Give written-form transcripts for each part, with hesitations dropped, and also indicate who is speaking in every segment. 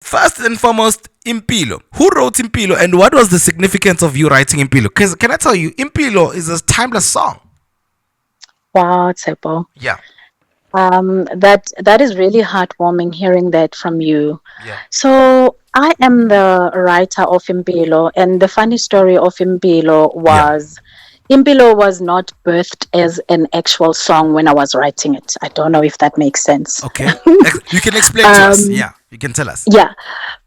Speaker 1: First and foremost, Impilo. Who wrote Impilo and what was the significance of you writing Impilo? Because can I tell you, Impilo is a timeless song.
Speaker 2: Wow, Tsepo.
Speaker 1: Yeah.
Speaker 2: That is really heartwarming hearing that from you.
Speaker 1: Yeah.
Speaker 2: So I am the writer of Impilo, and the funny story of
Speaker 1: Yeah.
Speaker 2: Impilo was not birthed as an actual song when I was writing it. I don't know if that makes sense.
Speaker 1: Okay. You can explain to us.
Speaker 2: um,
Speaker 1: Yeah. You can tell us.
Speaker 2: yeah,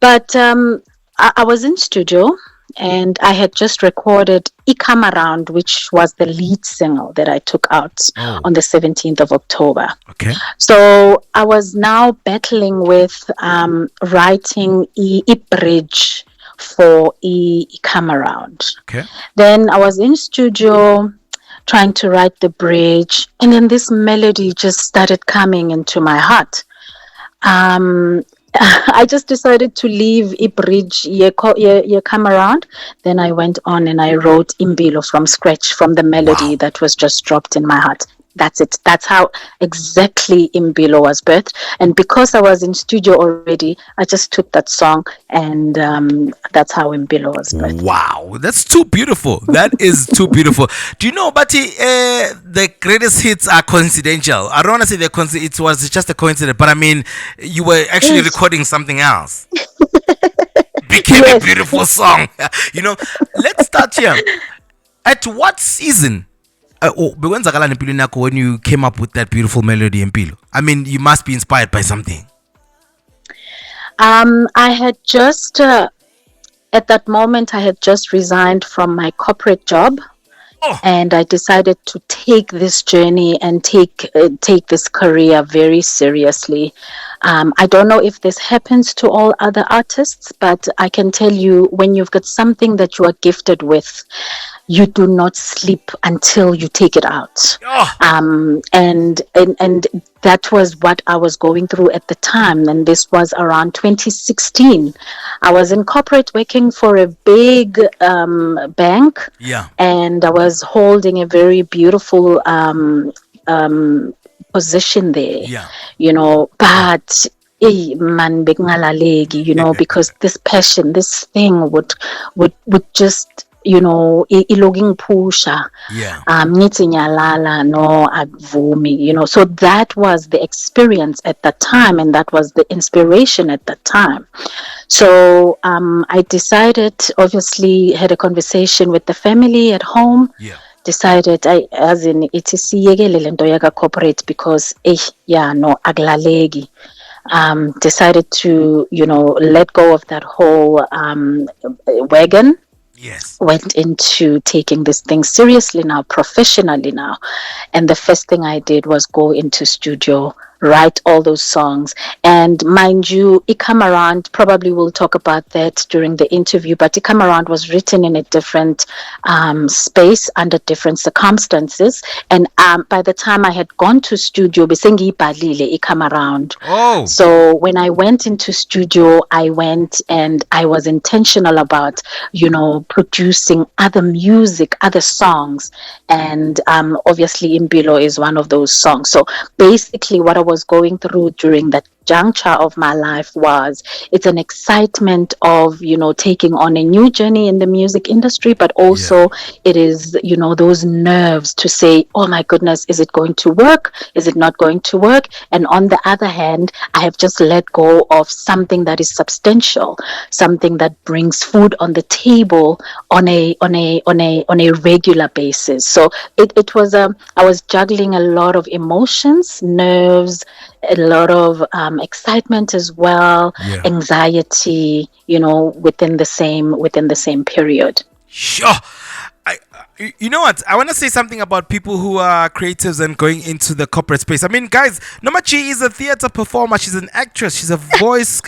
Speaker 2: but I was in studio and I had just recorded I Come Around, which was the lead single that I took out
Speaker 1: Oh.
Speaker 2: on the 17th of October.
Speaker 1: Okay.
Speaker 2: So I was now battling with writing a bridge for I Come Around.
Speaker 1: Okay.
Speaker 2: Then I was in studio trying to write the bridge, and then this melody just started coming into my heart. Um, I just decided to leave a bridge, ye come around. Then I went on and I wrote Imbilo from scratch from the melody
Speaker 1: Wow.
Speaker 2: that was just dropped in my heart. That's it. That's how exactly Imbilo was birthed. And because I was in studio already, I just took that song and that's how Imbilo was birthed.
Speaker 1: Wow, that's too beautiful. That is too beautiful. Do you know, Bati, the greatest hits are coincidental. I don't want to say it was just a coincidence, but I mean, you were actually
Speaker 2: Yes.
Speaker 1: recording something else. Became a
Speaker 2: Yes.
Speaker 1: beautiful song. Let's start here. At what season? When you came up with that beautiful melody in Pilo? I mean, you must be inspired by something.
Speaker 2: I had just at that moment, I had just resigned from my corporate job,
Speaker 1: Oh.
Speaker 2: and I decided to take this journey and take this career very seriously. I don't know if this happens to all other artists, but I can tell you, when you've got something that you are gifted with, you do not sleep until you take it out.
Speaker 1: Oh.
Speaker 2: And that was what I was going through at the time. And this was around 2016. I was in corporate working for a big bank.
Speaker 1: Yeah.
Speaker 2: And I was holding a very beautiful position there.
Speaker 1: Yeah.
Speaker 2: But man because this passion, this thing would just iloging pusha
Speaker 1: Yeah.
Speaker 2: ngithi ngiyalala no akuvumi. So that was the experience at that time, and that was the inspiration at that time. So I decided, obviously had a conversation with the family at home.
Speaker 1: Yeah.
Speaker 2: Decided as in siyekele lento yaka corporate because akulaleki. Decided to let go of that whole wagon.
Speaker 1: Yes.
Speaker 2: Went into taking this thing seriously now, professionally now. And the first thing I did was go into studio, write all those songs. And mind you, I Come Around, probably we'll talk about that during the interview, but I Come Around was written in a different space, under different circumstances. And by the time I had gone to studio, besengi balile I Come Around.
Speaker 1: Oh.
Speaker 2: So when I went into studio, I went and I was intentional about, producing other music, other songs. And obviously Impilo is one of those songs. So basically what I was going through during that juncture of my life was, it's an excitement of taking on a new journey in the music industry, but also it is those nerves to say, oh my goodness, is it going to work, is it not going to work? And on the other hand, I have just let go of something that is substantial, something that brings food on the table on a regular basis. So it was I was juggling a lot of emotions, nerves, a lot of excitement as well, anxiety, within the same period.
Speaker 1: Sure. You know what? I want to say something about people who are creatives and going into the corporate space. I mean, guys, NomaG is a theater performer. She's an actress. She's a voice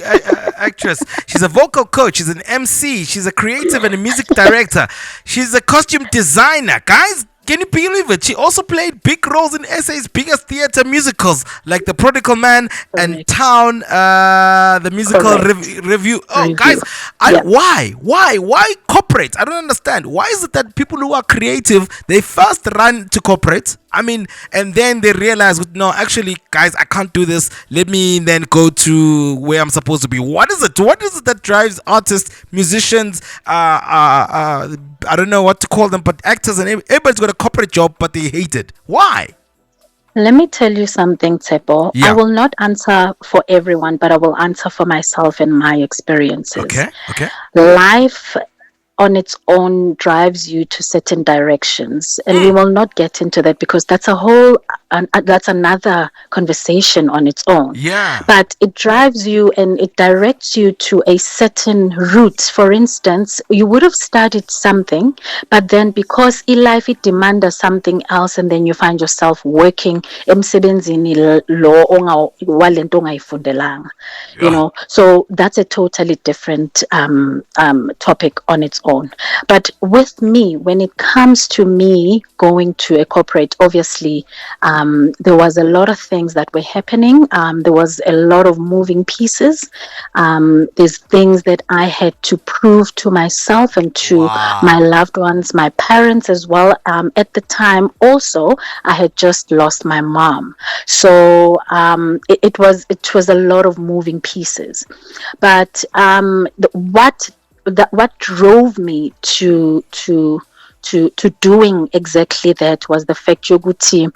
Speaker 1: actress. She's a vocal coach. She's an MC. She's a creative and a music director. She's a costume designer. Guys, can you believe it? She also played big roles in SA's biggest theater musicals like The Prodigal Man and Town, the musical review. Oh, guys, why corporate corporate. I don't understand. Why is it that people who are creative, they first run to corporate? I mean, and then they realize, no, actually, guys, I can't do this. Let me then go to where I'm supposed to be. What is it? What is it that drives artists, musicians, I don't know what to call them, but actors and everybody's got a corporate job, but they hate it. Why?
Speaker 2: Let me tell you something, Tsepo. I
Speaker 1: Yeah.
Speaker 2: will not answer for everyone, but I will answer for myself and my experiences.
Speaker 1: Okay. Okay.
Speaker 2: Life on its own drives you to certain directions, and we will not get into that because that's a whole that's another conversation on its own.
Speaker 1: Yeah.
Speaker 2: But it drives you and it directs you to a certain route. For instance, you would have studied something, but then because life it demands something else, and then you find yourself working emsebenzini lo walento ongayifundelanga.
Speaker 1: Yeah.
Speaker 2: So that's a totally different topic on its own. But with me, when it comes to me going to a corporate, obviously there was a lot of things that were happening. There was a lot of moving pieces. There's things that I had to prove to myself and to my loved ones, my parents as well. At the time also, I had just lost my mom. So it was a lot of moving pieces. But what drove me to doing exactly that was the fact Yoguti,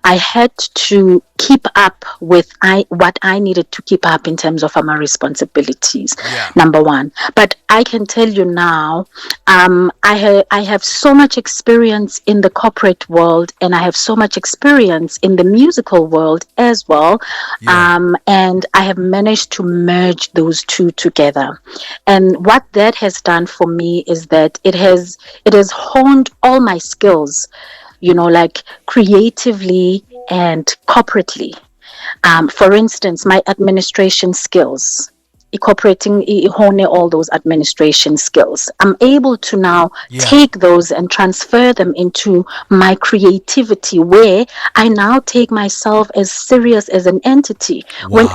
Speaker 2: I had to keep up with what I needed to keep up in terms of my responsibilities.
Speaker 1: Yeah.
Speaker 2: Number one, but I can tell you now, I have so much experience in the corporate world, and I have so much experience in the musical world as well.
Speaker 1: Yeah.
Speaker 2: And I have managed to merge those two together. And what that has done for me is that it has honed all my skills, like creatively and corporately. For instance, my administration skills, incorporating hone all those administration skills. I'm able to now take those and transfer them into my creativity, where I now take myself as serious as an entity. When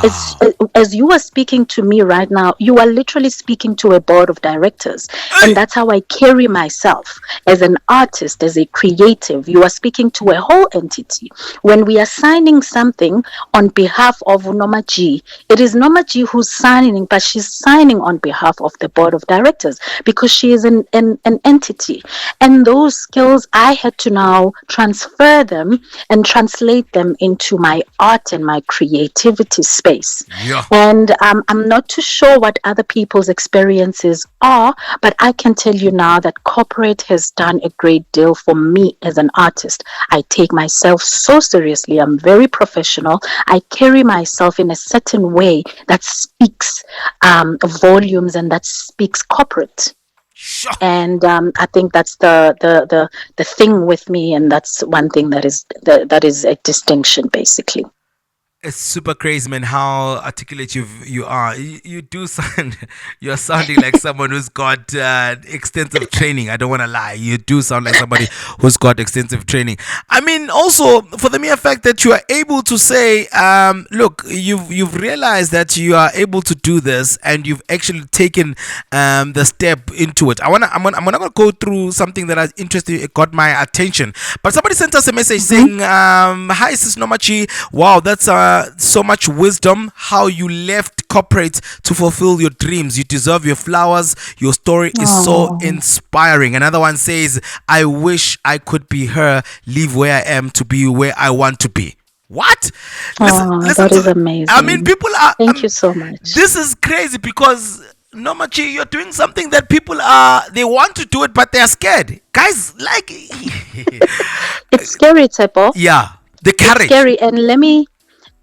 Speaker 2: as you are speaking to me right now, you are literally speaking to a board of directors, and that's how I carry myself as an artist, as a creative. You are speaking to a whole entity. When we are signing something on behalf of NomaG, it is NomaG who's signing, but she's signing on behalf of the board of directors because she is an entity. And those skills, I had to now transfer them and translate them into my art and my creativity space.
Speaker 1: Yeah.
Speaker 2: And I'm not too sure what other people's experiences are, but I can tell you now that corporate has done a great deal for me as an artist. I take myself so seriously. I'm very professional. I carry myself in a certain way that speaks volumes and that speaks corporate.
Speaker 1: Sure.
Speaker 2: And I think that's the thing with me, and that's one thing that is a distinction, basically.
Speaker 1: It's super crazy, man, how articulate you are. You do sound, you're sounding like someone who's got extensive training. I don't want to lie. You do sound like somebody who's got extensive training. I mean, also for the mere fact that you are able to say, look, you've realized that you are able to do this, and you've actually taken the step into it. I'm gonna go through something that has interested, got my attention. But somebody sent us a message saying, "Hi, sis Nomachi. Wow, that's so much wisdom, how you left corporate to fulfill your dreams. You deserve your flowers. Your story is so inspiring." Another one says, "I wish I could be her, leave where I am to be where I want to be." What? Listen
Speaker 2: that is amazing.
Speaker 1: I mean, people are.
Speaker 2: Thank you so much.
Speaker 1: This is crazy because Nomachi, you're doing something that people they want to do it, but they're scared. Guys, like,
Speaker 2: it's scary, Tsepo.
Speaker 1: Yeah, the courage.
Speaker 2: It's scary, and let me.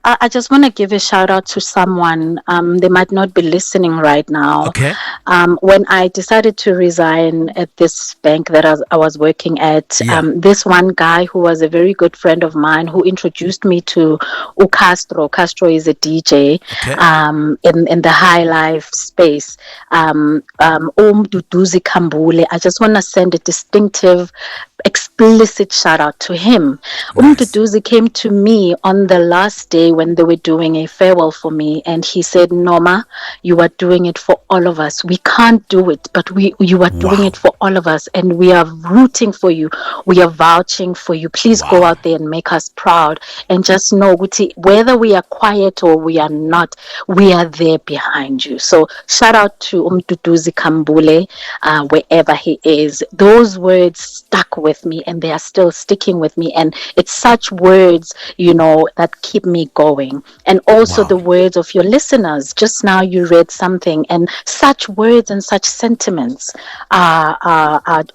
Speaker 2: I just want to give a shout out to someone. They might not be listening right now.
Speaker 1: Okay.
Speaker 2: When I decided to resign at this bank that I was working at, this one guy who was a very good friend of mine who introduced me to Castro. Castro is a DJ in the high life space. Duduzi Kambule. I just want to send a distinctive explicit shout out to him.
Speaker 1: Nice.
Speaker 2: Umduduzi came to me on the last day when they were doing a farewell for me, and he said, Noma, you are doing it for all of us. We can't do it, but you are doing it
Speaker 1: Wow.
Speaker 2: for all of us, and we are rooting for you. We are vouching for you. Please go
Speaker 1: Wow.
Speaker 2: out there and make us proud. And just know, Guti, whether we are quiet or we are not, we are there behind you. So shout out to Umduduzi Kambule, wherever he is. Those words stuck with me, and they are still sticking with me. And it's such words, that keep me going. And also
Speaker 1: Wow.
Speaker 2: the words of your listeners. Just now you read something, and such words and such sentiments are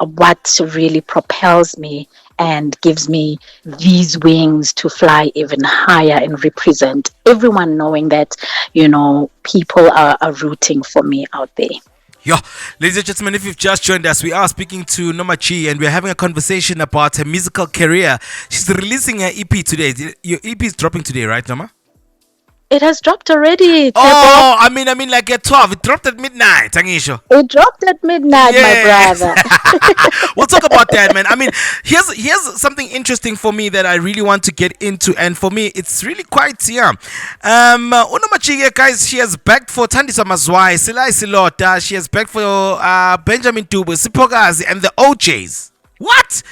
Speaker 2: what really propels me and gives me these wings to fly even higher and represent everyone, knowing that, people are rooting for me out there.
Speaker 1: Yo, ladies and gentlemen, if you've just joined us, we are speaking to NomaG and we're having a conversation about her musical career. She's releasing her EP today. Your EP is dropping today, right, Noma?
Speaker 2: It has dropped already, Tebo.
Speaker 1: Oh, I mean, like at 12. It dropped at midnight, Angisho.
Speaker 2: It dropped at midnight, my
Speaker 1: Yes.
Speaker 2: brother.
Speaker 1: We'll talk about that, man. I mean, here's something interesting for me that I really want to get into, and for me, it's really quite Unomachige, guys, she has backed for Tandisa Mazwai, Silai Silota, she has backed for Benjamin Tubu, Sipogazi, and the OJs. What?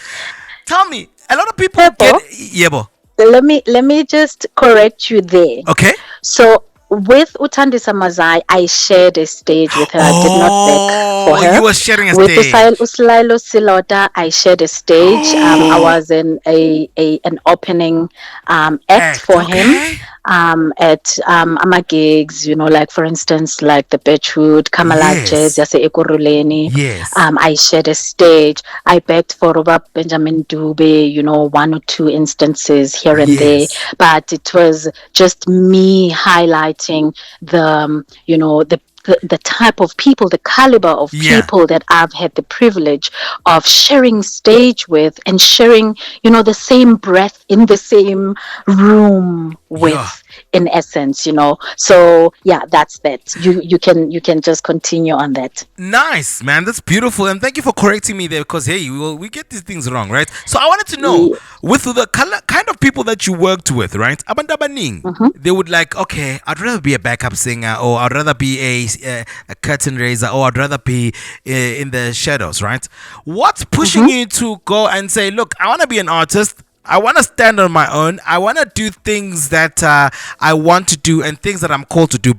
Speaker 1: Tell me, a lot of people get
Speaker 2: Tebo,
Speaker 1: Yebo.
Speaker 2: let me just correct you there.
Speaker 1: Okay.
Speaker 2: So with Utandisa Mazai, I shared a stage with her. I did not beg for
Speaker 1: Oh,
Speaker 2: her.
Speaker 1: you were sharing a
Speaker 2: With
Speaker 1: stage.
Speaker 2: Uslailo Silota, I shared a stage. I was in an opening act
Speaker 1: Act,
Speaker 2: for him
Speaker 1: okay.
Speaker 2: at ama gigs, like for instance, like the Beachwood, Kamala Jazz,
Speaker 1: Yes.
Speaker 2: Yase Ekuruleni.
Speaker 1: Yes.
Speaker 2: I shared a stage. I begged for Robert Benjamin Dube, one or two instances here and there,
Speaker 1: Yes.
Speaker 2: but it was just me highlighting the type of people, the caliber of
Speaker 1: Yeah.
Speaker 2: people that I've had the privilege of sharing stage with, and sharing, the same breath in the same room
Speaker 1: Yeah.
Speaker 2: with, in essence. So yeah, that's that. You can just continue on that.
Speaker 1: Nice, man. That's beautiful, and thank you for correcting me there because hey, we get these things wrong, right? So I wanted to know
Speaker 2: Yeah.
Speaker 1: with the kind of people that you worked with, right? Abandabaning,
Speaker 2: Mhm.
Speaker 1: they would like, okay, I'd rather be a backup singer, or I'd rather be a curtain raiser, or I'd rather be in the shadows, right? What's pushing
Speaker 2: Mhm.
Speaker 1: you to go and say, look, I want to be an artist. I want to stand on my own. I want to do things that I want to do and things that I'm called to do.